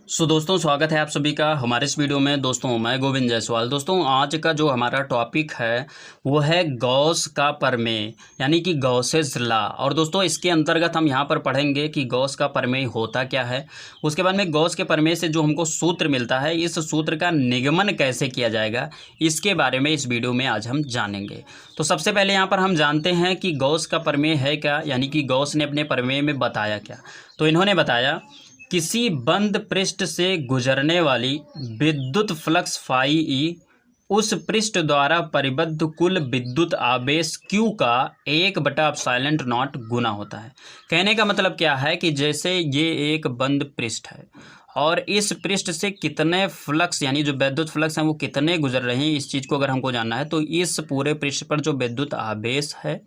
दोस्तों स्वागत है आप सभी का हमारे इस वीडियो में। दोस्तों मैं गोविंद जायसवाल। दोस्तों आज का जो हमारा टॉपिक है वो है गॉस का प्रमेय यानी कि गॉसेस लॉ। और दोस्तों इसके अंतर्गत हम यहाँ पर पढ़ेंगे कि गॉस का प्रमेय होता क्या है। उसके बाद में गॉस के प्रमेय से जो हमको सूत्र मिलता है, इस सूत्र का निगमन कैसे किया जाएगा, इसके बारे में इस वीडियो में आज हम जानेंगे। तो सबसे पहले यहाँ पर हम जानते हैं कि गॉस का प्रमेय है क्या, यानी कि गॉस ने अपने प्रमेय में बताया क्या। तो इन्होंने बताया किसी बंद पृष्ठ से गुजरने वाली विद्युत फ्लक्स फाई ई उस पृष्ठ द्वारा परिबद्ध कुल विद्युत आवेश Q का 1/ε0 गुना होता है। कहने का मतलब क्या है कि जैसे ये एक बंद पृष्ठ है और इस पृष्ठ से कितने फ्लक्स यानी जो विद्युत फ्लक्स हैं वो कितने गुजर रहे हैं, इस चीज़ को अगर हमको जानना है तो इस पूरे पृष्ठ पर जो विद्युत आवेश है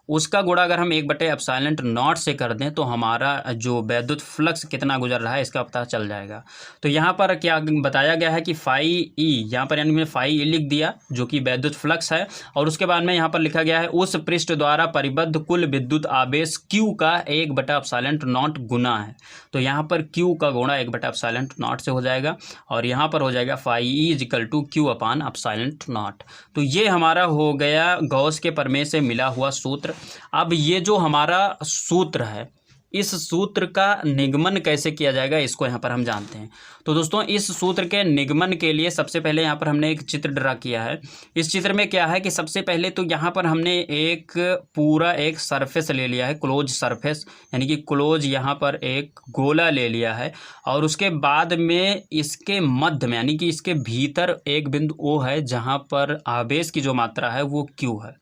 उसका गुणा अगर हम 1/ε0 से कर दें तो हमारा जो विद्युत फ्लक्स कितना गुजर रहा है इसका पता चल जाएगा। तो यहाँ पर क्या बताया गया है कि फाई ई, यहाँ पर यानी मैंने फाई ई लिख दिया जो कि विद्युत फ्लक्स है, और उसके बाद में यहाँ पर लिखा गया है उस पृष्ठ द्वारा परिबद्ध कुल विद्युत आवेश Q का 1/ε0 गुना है। तो यहाँ पर Q का गुणा 1/ε0 से हो जाएगा और यहाँ पर हो जाएगा phi E is equal to Q/ε0। तो ये हमारा हो गया गॉस के प्रमेय से मिला हुआ सूत्र। अब ये जो हमारा सूत्र है, इस सूत्र का निगमन कैसे किया जाएगा इसको यहाँ पर हम जानते हैं। तो दोस्तों इस सूत्र के निगमन के लिए सबसे पहले यहाँ पर हमने एक चित्र ड्रा किया है। इस चित्र में क्या है कि सबसे पहले तो यहाँ पर हमने एक पूरा एक सरफेस ले लिया है, क्लोज सरफेस, यानी कि क्लोज यहाँ पर एक गोला ले लिया है, और उसके बाद में इसके मध्य में यानी कि इसके भीतर एक बिंदु O है जहाँ पर आवेश की जो मात्रा है वो Q है,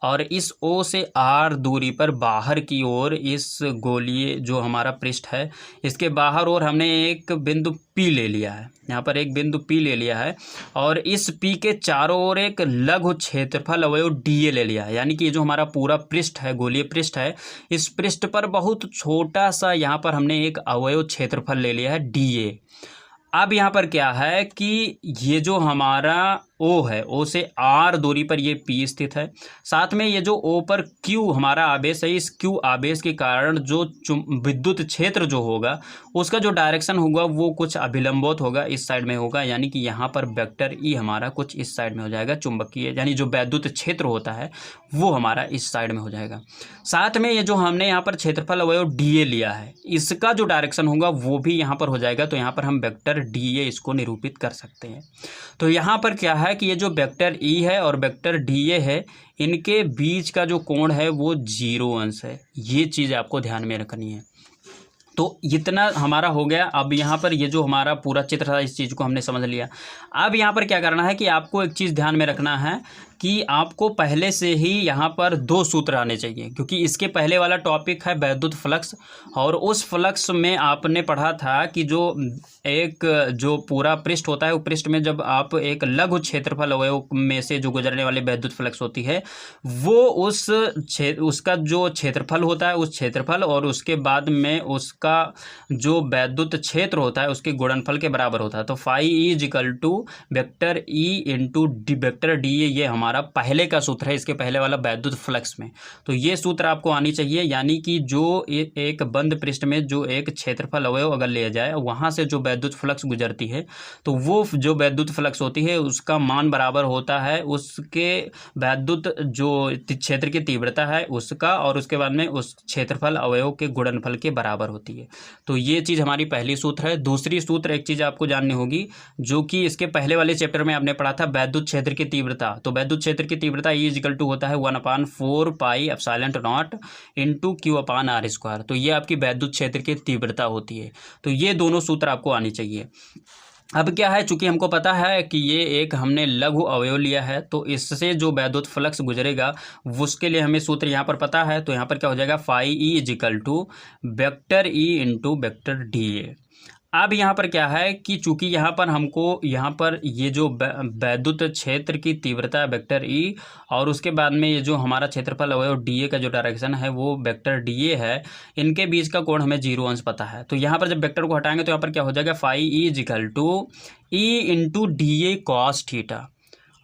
और इस O से R दूरी पर बाहर की ओर इस गोलीय जो हमारा पृष्ठ है इसके बाहर ओर हमने एक बिंदु P ले लिया है। यहाँ पर एक बिंदु P ले लिया है और इस P के चारों ओर एक लघु क्षेत्रफल अवयव DA ले लिया है, यानी कि जो हमारा पूरा पृष्ठ है, गोलीय पृष्ठ है, इस पृष्ठ पर बहुत छोटा सा यहाँ पर हमने एक अवयव क्षेत्रफल ले लिया है DA। अब यहाँ पर क्या है कि ये जो हमारा O है, O से R दूरी पर ये P स्थित है, साथ में ये जो O पर Q हमारा आवेश है, इस Q आवेश के कारण जो विद्युत क्षेत्र जो होगा उसका जो डायरेक्शन होगा वो कुछ अभिलंबोत होगा, इस साइड में होगा, यानी कि यहाँ पर वेक्टर E हमारा कुछ इस साइड में हो जाएगा। चुंबकीय यानी जो विद्युत क्षेत्र होता है वो हमारा इस साइड में हो जाएगा। साथ में ये जो हमने यहाँ पर क्षेत्रफल अवयव DA लिया है इसका जो डायरेक्शन होगा वो भी यहाँ पर हो जाएगा। तो यहाँ पर हम वेक्टर DA इसको निरूपित कर सकते हैं। तो यहाँ पर क्या है कि ये जो वेक्टर E है और वेक्टर DA है इनके बीच का जो कोण है वो 0 अंश है। ये चीज़ आपको ध्यान में रखनी है। तो इतना हमारा हो गया। अब यहाँ पर ये जो हमारा पूरा चित्र था इस चीज़ को हमने समझ लिया। अब यहाँ पर क्या करना है कि आपको एक चीज़ ध्यान में रखना है कि आपको पहले से ही यहाँ पर दो सूत्र आने चाहिए, क्योंकि इसके पहले वाला टॉपिक है विद्युत फ्लक्स, और उस फ्लक्स में आपने पढ़ा था कि जो पूरा पृष्ठ होता है वो पृष्ठ में जब आप एक लघु क्षेत्रफल अवयव में से जो गुजरने वाले विद्युत फ्लक्स होती है वो उसका जो क्षेत्रफल होता है उस क्षेत्रफल और उसके बाद में उसका जो विद्युत क्षेत्र होता है उसके गुणनफल के बराबर होता है। तो phi E is equal to vector E into vector D ये हमारा पहले का सूत्र है, इसके पहले वाला विद्युत फ्लक्स में। तो ये सूत्र आपको आनी चाहिए, यानी कि जो एक बंद पृष्ठ में जो एक क्षेत्रफल अवयव अगर लिया जाए वहाँ से जो विद्युत फ्लक्स गुजरती है तो वो जो विद्युत फ्लक्स होती है उसका मान बराबर होता है उसके विद्युत जो क्षेत्र की तीव्रता है उसका, और उसके बाद में उस क्षेत्रफल अवयव के गुणनफल के बराबर होती है। तो ये चीज़ हमारी पहली सूत्र है। दूसरी सूत्र एक चीज़ आपको जाननी होगी जो कि इसके पहले वाले चैप्टर में आपने पढ़ा था, विद्युत क्षेत्र की तीव्रता। तो विद्युत क्षेत्र की तीव्रता E इजिकल टू होता है 1/4πε0 इंटू Q/R²। तो ये आपकी विद्युत क्षेत्र की तीव्रता होती है। तो ये दोनों सूत्र आपको आनी चाहिए। अब क्या है, चूंकि हमको पता है कि ये एक हमने लघु अवयव लिया है तो इससे जो विद्युत फ्लक्स गुजरेगा उसके लिए हमें सूत्र यहाँ पर पता है। तो यहाँ पर क्या हो जाएगा, phi E is equal to vector E into vector D A. अब यहाँ पर क्या है कि चूंकि यहाँ पर हमको यहाँ पर ये जो विद्युत क्षेत्र की तीव्रता वेक्टर ई और उसके बाद में ये जो हमारा क्षेत्रफल अवयव DA का जो डायरेक्शन है वो वेक्टर DA है, इनके बीच का कोण हमें 0 अंश पता है। तो यहाँ पर जब वेक्टर को हटाएंगे तो यहाँ पर क्या हो जाएगा, phi E is equal to E into DA cos theta.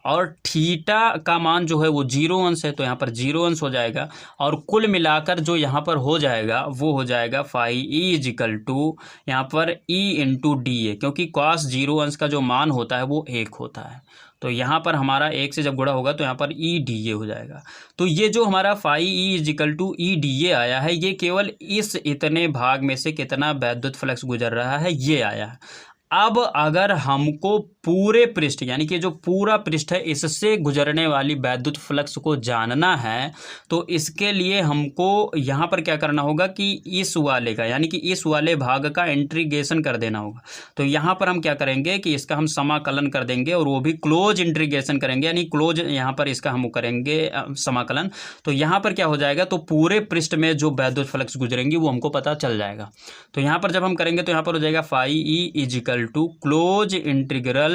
और थीटा का मान जो है वो 0 अंश है, तो यहाँ पर 0 अंश हो जाएगा। और कुल मिलाकर जो यहाँ पर हो जाएगा वो हो जाएगा फाई ई इजिकल टू यहाँ पर ई इंटू डी ए, क्योंकि कॉस 0 अंश का जो मान होता है वो 1 होता है। तो यहाँ पर हमारा 1 से जब गुणा होगा तो यहाँ पर ई डी ए हो जाएगा। तो ये जो हमारा phi E is equal to E D A आया है, ये केवल इस इतने भाग में से कितना वैद्युत फ्लक्स गुजर रहा है ये आया है। अब अगर हमको पूरे पृष्ठ यानी कि जो पूरा पृष्ठ है इससे गुजरने वाली वैद्युत फ्लक्स को जानना है, तो इसके लिए हमको यहाँ पर क्या करना होगा कि इस वाले का यानी कि इस वाले भाग का इंटीग्रेशन कर देना होगा। तो यहाँ पर हम क्या करेंगे कि इसका हम समाकलन कर देंगे, और वो भी क्लोज इंटीग्रेशन करेंगे, यानी क्लोज यहाँ पर इसका हम करेंगे समाकलन। तो यहाँ पर क्या हो जाएगा, तो पूरे पृष्ठ में जो वैद्युत फ्लक्स गुजरेंगी वो हमको पता चल जाएगा। तो यहाँ पर जब हम करेंगे तो यहाँ पर हो जाएगा phi E is equal to close integral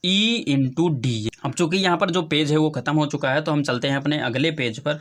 E into D. अब चूंकि यहाँ पर जो पेज है वो ख़त्म हो चुका है, तो हम चलते हैं अपने अगले पेज पर।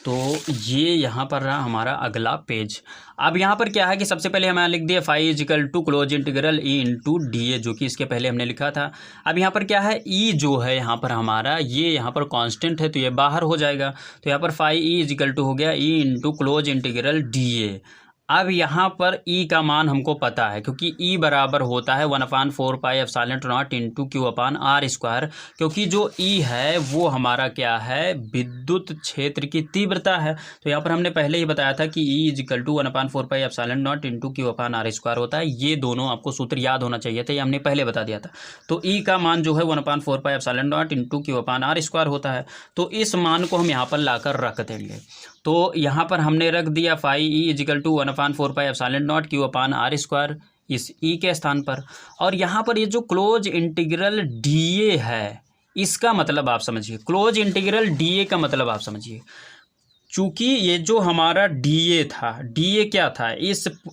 तो ये यहाँ पर रहा हमारा अगला पेज। अब यहाँ पर क्या है कि सबसे पहले हमें लिख दिया phi equal to close integral E into d A, जो कि इसके पहले हमने लिखा था। अब यहाँ पर क्या है, ई जो है यहाँ पर हमारा ये यहाँ पर कांस्टेंट है, तो ये बाहर हो जाएगा। तो यहाँ पर फाई ई इजिकल टू हो गया E into close integral D A. अब यहाँ पर ई का मान हमको पता है, क्योंकि ई बराबर होता है 1/4 pi epsilon naught into Q upon are square, क्योंकि जो ई है वो हमारा क्या है, विद्युत क्षेत्र की तीव्रता है। तो यहाँ पर हमने पहले ही बताया था कि e is equal to 1/4 pi epsilon naught into Q upon are square होता है। ये दोनों आपको सूत्र याद होना चाहिए थे, ये हमने पहले बता दिया था। तो ई का मान जो है 1/4 pi epsilon naught into Q upon are square होता है। तो इस मान को हम यहाँ पर लाकर रख देंगे। तो यहाँ पर हमने रख दिया phi E is equal to 1/4 pi epsilon naught Q upon are square इस ई के स्थान पर। और यहाँ पर ये जो क्लोज इंटीग्रल डी ए है इसका मतलब आप समझिए, क्लोज इंटीग्रल डी ए का मतलब आप समझिए। चूँकि ये जो हमारा डीए था, डीए क्या था,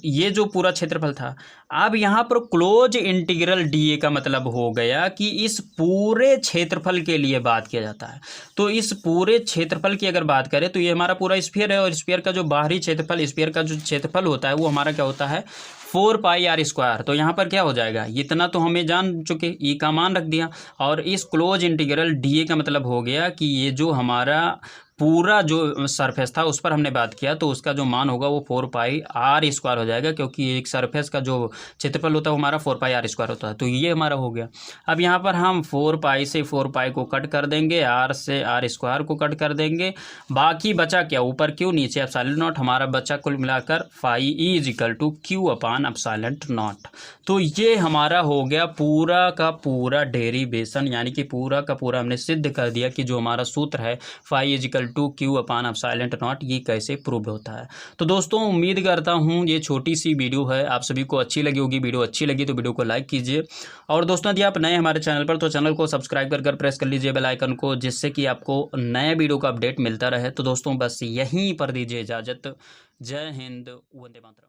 ये जो पूरा क्षेत्रफल था। अब यहाँ पर क्लोज इंटीग्रल डीए का मतलब हो गया कि इस पूरे क्षेत्रफल के लिए बात किया जाता है। तो इस पूरे क्षेत्रफल की अगर बात करें तो ये हमारा पूरा स्फीयर है, और स्फीयर का जो बाहरी क्षेत्रफल, स्फीयर का जो क्षेत्रफल होता है वो हमारा क्या होता है 4 पाई आर स्क्वायर। तो यहाँ पर क्या हो जाएगा, इतना तो हमें जान चुके, ई का मान रख दिया। और इस क्लोज इंटीग्रल डीए का मतलब हो गया कि ये जो हमारा पूरा जो सरफेस था उस पर हमने बात किया, तो उसका जो मान होगा वो 4 पाई आर स्क्वायर हो जाएगा, क्योंकि एक सरफेस का जो क्षेत्रफल होता है वो हमारा 4 पाई आर स्क्वायर होता है। तो ये हमारा हो गया। अब यहाँ पर हम 4 पाई से 4 पाई को कट कर देंगे, आर से आर स्क्वायर को कट कर देंगे, बाकी बचा क्या, ऊपर क्यू नीचे एप्सिलॉन नॉट, हमारा बचा कुल मिलाकर phi E is equal to Q upon epsilon naught. तो ये हमारा हो गया पूरा का पूरा डेरिवेशन, यानी कि पूरा का पूरा हमने सिद्ध कर दिया कि जो हमारा सूत्र है phi equal to Q upon epsilon naught ये कैसे प्रूव होता है। तो दोस्तों उम्मीद करता हूँ ये छोटी सी वीडियो है आप सभी को अच्छी लगी होगी। वीडियो अच्छी लगी तो वीडियो को लाइक कीजिए, और दोस्तों यदि आप नए हमारे चैनल पर तो चैनल को सब्सक्राइब कर प्रेस कर लीजिए बेल आइकन को, जिससे कि आपको नए वीडियो का अपडेट मिलता रहे। तो दोस्तों बस यहीं पर दीजिए इजाज़त। जय हिंद, वंदे मातरम।